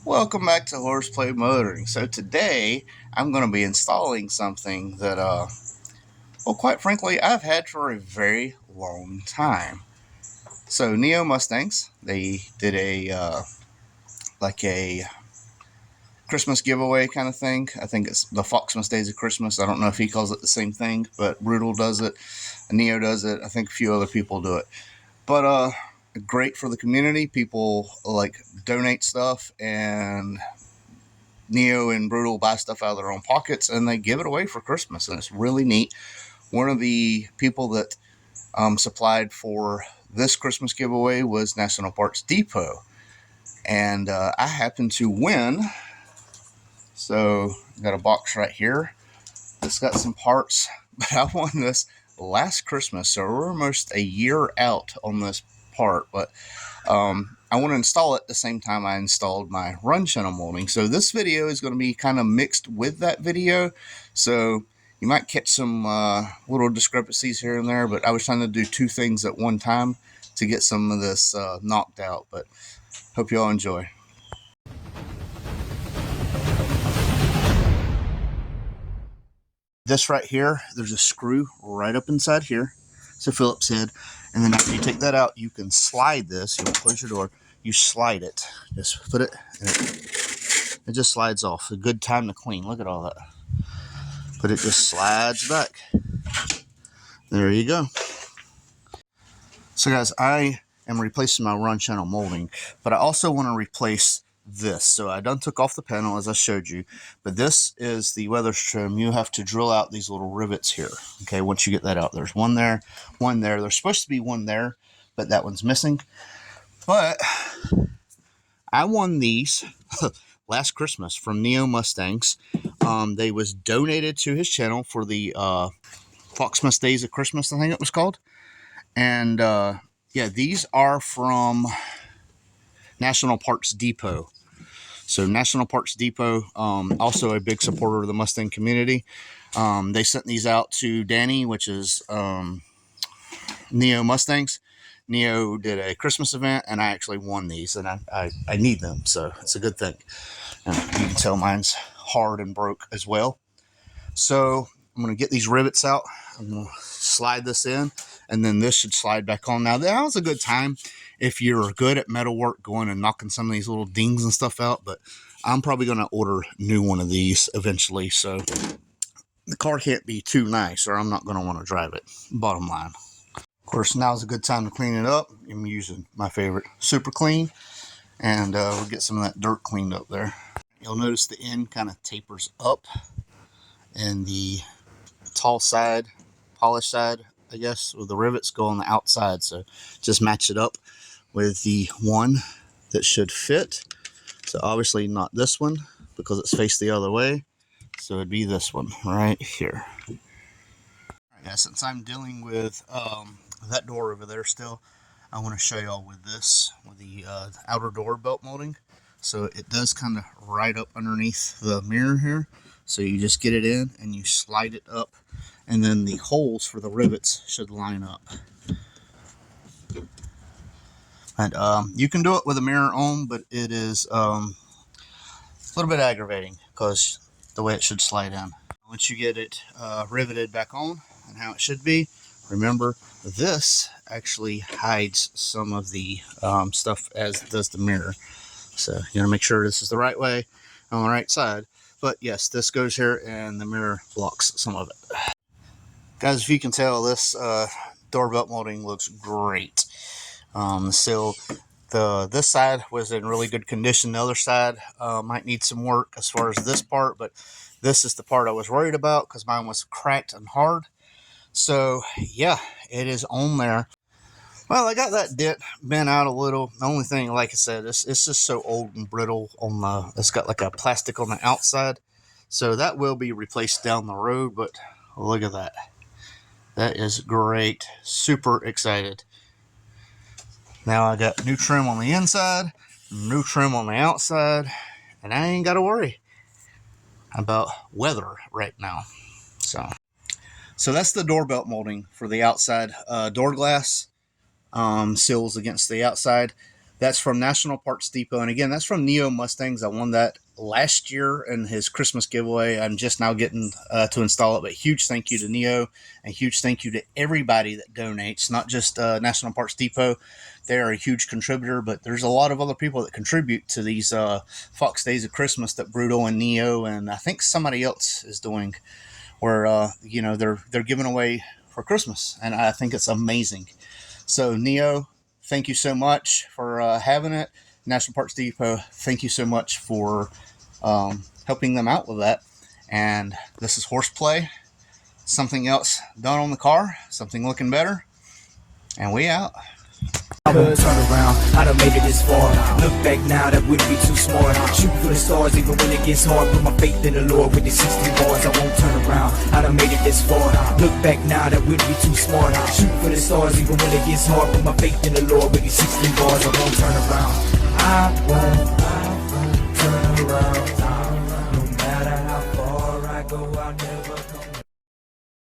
Welcome back to Horseplay Motoring. So today I'm going to be installing something that, well, quite frankly, I've had for a very long time. So NeoMustangs, they did a Christmas giveaway kind of thing. I think it's the Foxmas Days of Christmas. I don't know if he calls it the same thing, but Brutal does it, Neo does it. I think a few other people do it. But great for the community. People like donate stuff, and Neo and Brutal buy stuff out of their own pockets and they give it away for Christmas, and it's really neat. One of the people that supplied for this Christmas giveaway was National Parts Depot, and I happened to win. So I got a box right here that's got some parts, but I won this last Christmas, so we're almost a year out on this part. But I want to install it at the same time I installed my run channel molding. So this video is going to be kind of mixed with that video. So you might catch some little discrepancies here and there, but I was trying to do two things at one time to get some of this knocked out. But hope you all enjoy. This right here, there's a screw right up inside here. It's a Phillips head. And then after you take that out, you can slide this. You'll close your door. You slide it. Just put it, and it just slides off. A good time to clean. Look at all that. But it just slides back. There you go. So guys, I am replacing my run channel molding, but I also want to replace this. So I done took off the panel as I showed you, but this is the weather trim. You have to drill out these little rivets here. Okay, once you get that out, there's one there, one there. There's supposed to be one there, but that one's missing. But I won these last Christmas from NeoMustangs. They was donated to his channel for the Foxmas Days of Christmas, I think it was called. And yeah, these are from National Parts Depot. So National Parts Depot, also a big supporter of the Mustang community. They sent these out to Danny, which is NeoMustangs. Neo did a Christmas event, and I actually won these, and I need them, so it's a good thing. And you can tell mine's hard and broke as well. So I'm going to get these rivets out. I'm going to slide this in, and then this should slide back on. Now, that was a good time if you're good at metalwork, going and knocking some of these little dings and stuff out, but I'm probably going to order a new one of these eventually, so the car can't be too nice, or I'm not going to want to drive it, bottom line. Of course, now's a good time to clean it up. I'm using my favorite Super Clean, and we'll get some of that dirt cleaned up there. You'll notice the end kind of tapers up, and the tall side, polished side, I guess, with the rivets go on the outside. So just match it up with the one that should fit. So obviously not this one because it's faced the other way. So it'd be this one right here. All right, guys, since I'm dealing with that door over there still, I want to show y'all with this, with the outer door belt molding. So it does kind of right up underneath the mirror here. So you just get it in and you slide it up, and then the holes for the rivets should line up. And you can do it with a mirror on, but it is a little bit aggravating because the way it should slide in. Once you get it riveted back on and how it should be, remember this actually hides some of the stuff as does the mirror. So you gotta make sure this is the right way on the right side. But yes, this goes here and the mirror blocks some of it. Guys, if you can tell, this door belt molding looks great. So this side was in really good condition. The other side might need some work as far as this part, but this is the part I was worried about because mine was cracked and hard. So yeah, it is on there. Well, I got that dent bent out a little. The only thing, like I said, it's just so old and brittle on the, it's got like a plastic on the outside. So that will be replaced down the road, but look at that. That is great. Super excited. Now I got new trim on the inside, new trim on the outside, and I ain't got to worry about weather right now. So that's the door belt molding for the outside door glass. Seals against the outside. That's from National Parts Depot. And again, that's from NeoMustangs. I won that last year in his Christmas giveaway. I'm just now getting to install it. But huge thank you to Neo, and huge thank you to everybody that donates, not just National Parts Depot. They are a huge contributor, but there's a lot of other people that contribute to these Fox Days of Christmas that Bruto and Neo, and I think somebody else is doing, where you know, they're giving away for Christmas, and I think it's amazing. So Neo, thank you so much for having it. National Parts Depot, thank you so much for helping them out with that. And this is Horseplay. Something else done on the car, something looking better, and we out. I won't turn around, I done made it this far. Look back now, that wouldn't be too smart. Shoot for the stars even when it gets hard. Put my faith in the Lord with the 16 bars. I won't turn around, I done made it this far. Look back now, that wouldn't be too smart. Shoot for the stars even when it gets hard. Put my faith in the Lord with the 16 bars. I won't turn around, I won't turn around. No matter how far I go, I'll never come back.